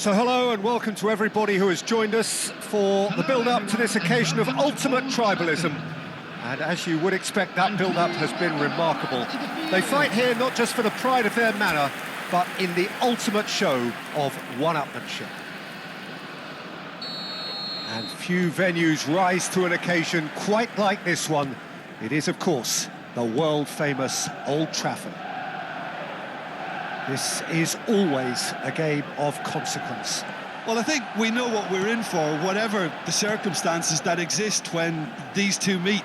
So hello and welcome to everybody who has joined us for the build-up to this occasion of ultimate tribalism. And as you would expect, that build-up has been remarkable. They fight here not just for the pride of their manor, but in the ultimate show of one-upmanship. And few venues rise to an occasion quite like this one. It is, of course, the world-famous Old Trafford. This is always a game of consequence. Well, I think we know what we're in for, whatever the circumstances that exist when these two meet.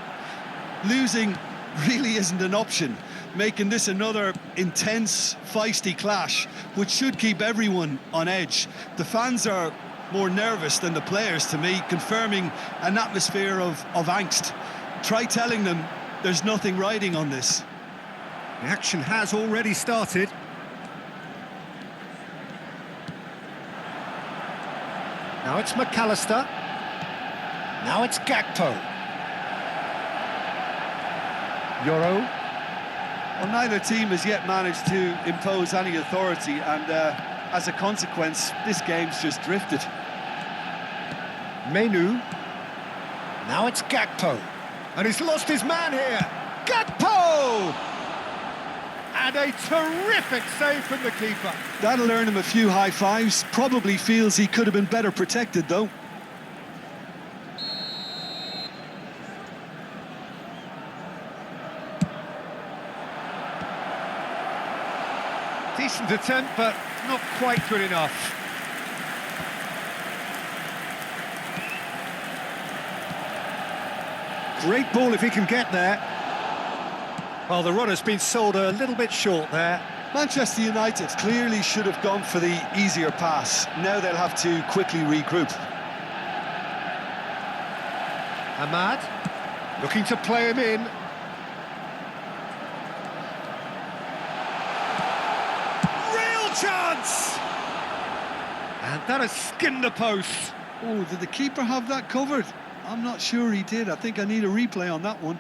Losing really isn't an option, making this another intense, feisty clash, which should keep everyone on edge. The fans are more nervous than the players, to me, confirming an atmosphere of angst. Try telling them there's nothing riding on this. The action has already started. Now it's McAllister. Now it's Gakpo. Euro. Well, neither team has yet managed to impose any authority, and as a consequence, this game's just drifted. Menu. Now it's Gakpo. And he's lost his man here. Gakpo! And a terrific save from the keeper. That'll earn him a few high fives. Probably feels he could have been better protected, though. Decent attempt, but not quite good enough. Great ball if he can get there. Well, the run has been sold a little bit short there. Manchester United clearly should have gone for the easier pass. Now they'll have to quickly regroup. Ahmad, looking to play him in. Real chance! And that has skimmed the post. Oh, did the keeper have that covered? I'm not sure he did. I think I need a replay on that one.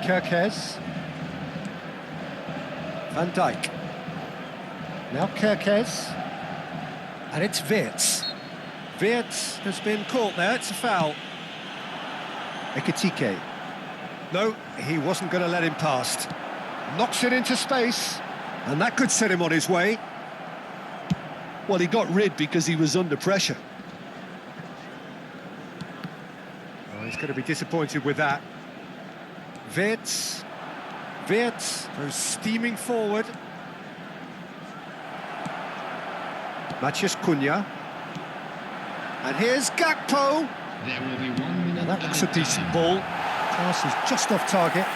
Kerkez. Van Dijk. Now Kerkez. And it's Wirtz. Wirtz has been caught there, it's a foul. Ekitike. No, he wasn't going to let him past. Knocks it into space, and that could set him on his way. Well, he got rid because he was under pressure. Oh, he's going to be disappointed with that. Wirtz. Wirtz goes steaming forward. Matheus Cunha. And here's Gakpo. There will be 1 minute. That looks a decent ball. Pass is just off target.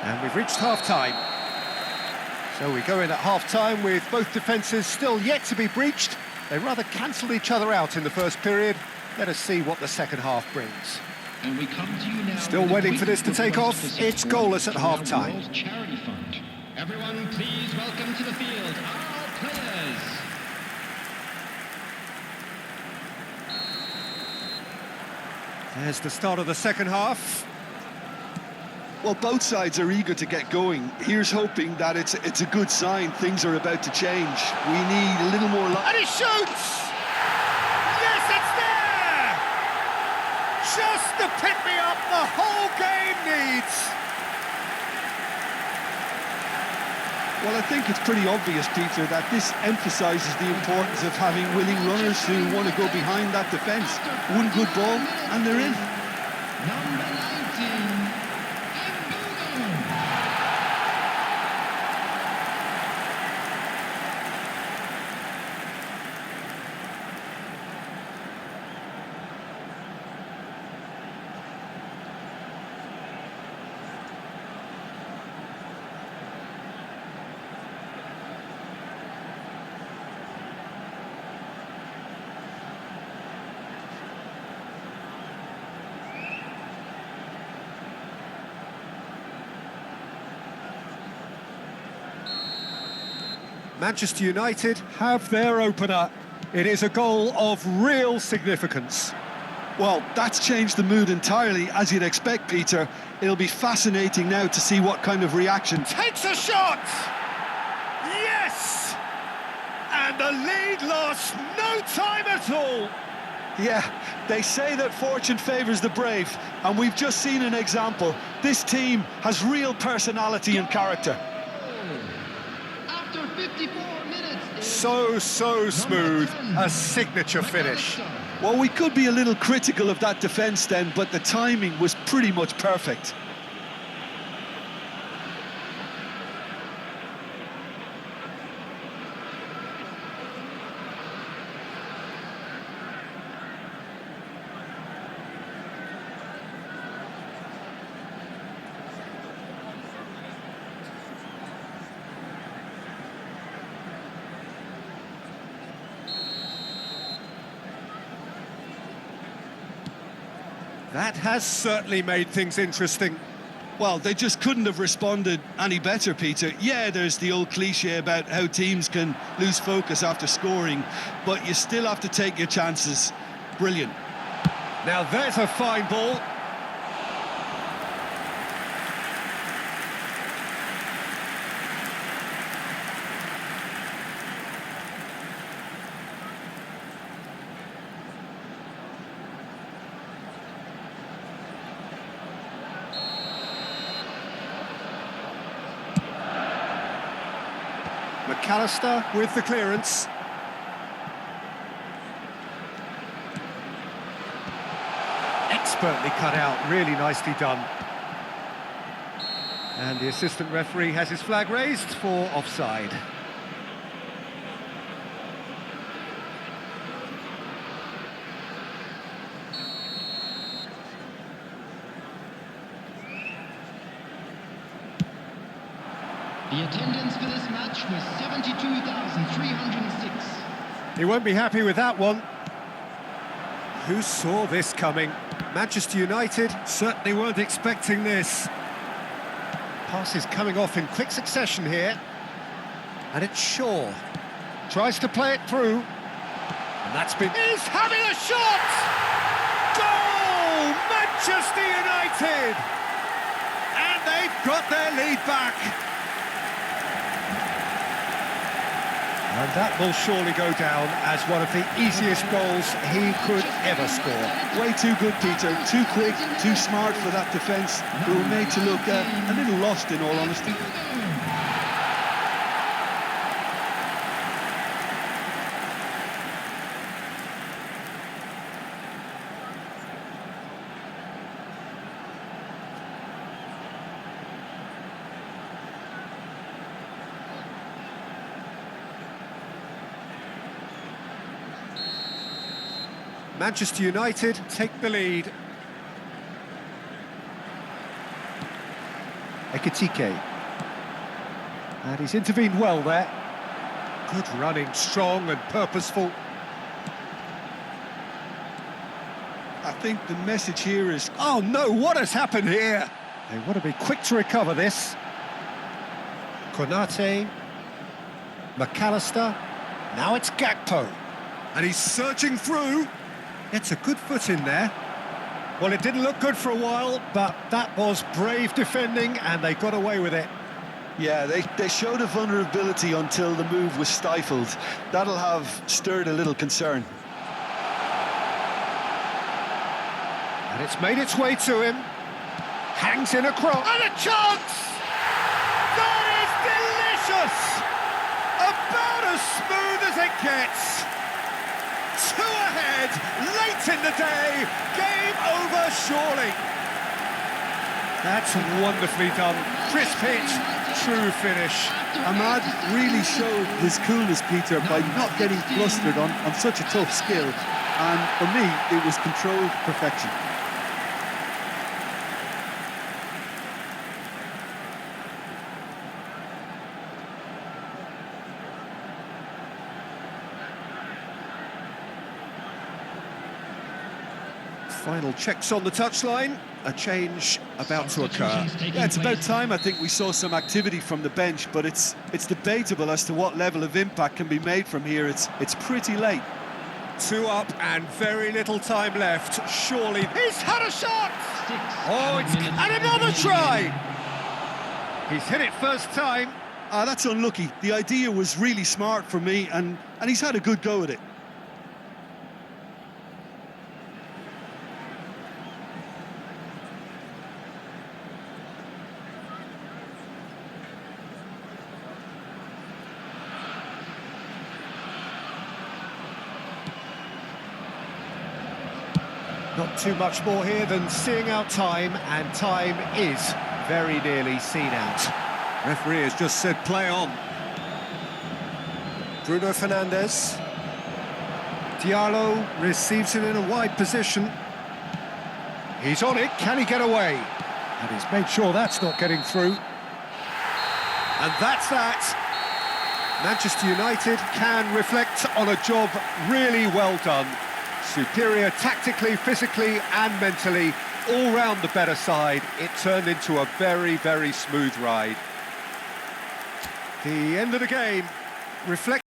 And we've reached half-time. So we go in at half-time with both defences still yet to be breached. They rather cancelled each other out in the first period. Let us see what the second half brings. And we come to you now. Still waiting for this to take off. It's goalless at half-time. Charity Fund. Everyone, please welcome to the field our players. There's the start of the second half. Well, both sides are eager to get going. Here's hoping that it's a good sign. Things are about to change. We need a little more... And he shoots! Yes, it's there! Just the pick-me-up the whole game needs. Well, I think it's pretty obvious, Peter, that this emphasises the importance of having willing runners who want to go behind that defence. One good ball, and they're in. Number 19. Manchester United have their opener. It is a goal of real significance. Well, that's changed the mood entirely, as you'd expect, Peter. It'll be fascinating now to see what kind of reaction. Takes a shot! Yes! And the lead lost no time at all. Yeah, they say that fortune favours the brave, and we've just seen an example. This team has real personality and character. After 54 minutes... So smooth, a signature finish. Well, we could be a little critical of that defence then, but the timing was pretty much perfect. That has certainly made things interesting. Well, they just couldn't have responded any better, Peter. Yeah, there's the old cliche about how teams can lose focus after scoring, but you still have to take your chances. Brilliant. Now there's a fine ball. McAllister with the clearance. Expertly cut out, really nicely done. And the assistant referee has his flag raised for offside. The attendance for this match was 72,306. He won't be happy with that one. Who saw this coming? Manchester United certainly weren't expecting this. Pass is coming off in quick succession here. And it's Shaw. Tries to play it through. And that's been... He's having a shot! Goal! Manchester United! And they've got their lead back. And that will surely go down as one of the easiest goals he could ever score. Way too good, Peter. Too quick, too smart for that defence, who were made to look a little lost, in all honesty. Manchester United take the lead. Ekitike. And he's intervened well there. Good running, strong and purposeful. I think the message here is... Oh no, what has happened here? They want to be quick to recover this. Konate. McAllister. Now it's Gakpo. And he's searching through. It's a good foot in there. Well, it didn't look good for a while, but that was brave defending and they got away with it. Yeah, they showed a vulnerability until the move was stifled. That'll have stirred a little concern. And it's made its way to him. Hangs in a cross. And a chance! That is delicious! About as smooth as it gets. Two ahead, late in the day, game over surely. That's wonderfully done, crisp hit, true finish. Ahmad really showed his coolness, Peter, by not getting flustered on such a tough skill. And for me, it was controlled perfection. Final checks on the touchline, a change about to occur. Yeah, it's about time I think we saw some activity from the bench, but it's debatable as to what level of impact can be made from here. It's pretty late. 2 up and very little time left. Surely he's had a shot. And another try. He's hit it first time. That's unlucky. The idea was really smart for me, and he's had a good go at it. Not too much more here than seeing out time, and time is very nearly seen out. Referee has just said play on. Bruno Fernandes. Diallo receives it in a wide position. He's on it, can he get away? And he's made sure that's not getting through. And that's that. Manchester United can reflect on a job really well done. Superior tactically, physically and mentally, all round the better side. It turned into a very, very smooth ride. The end of the game reflects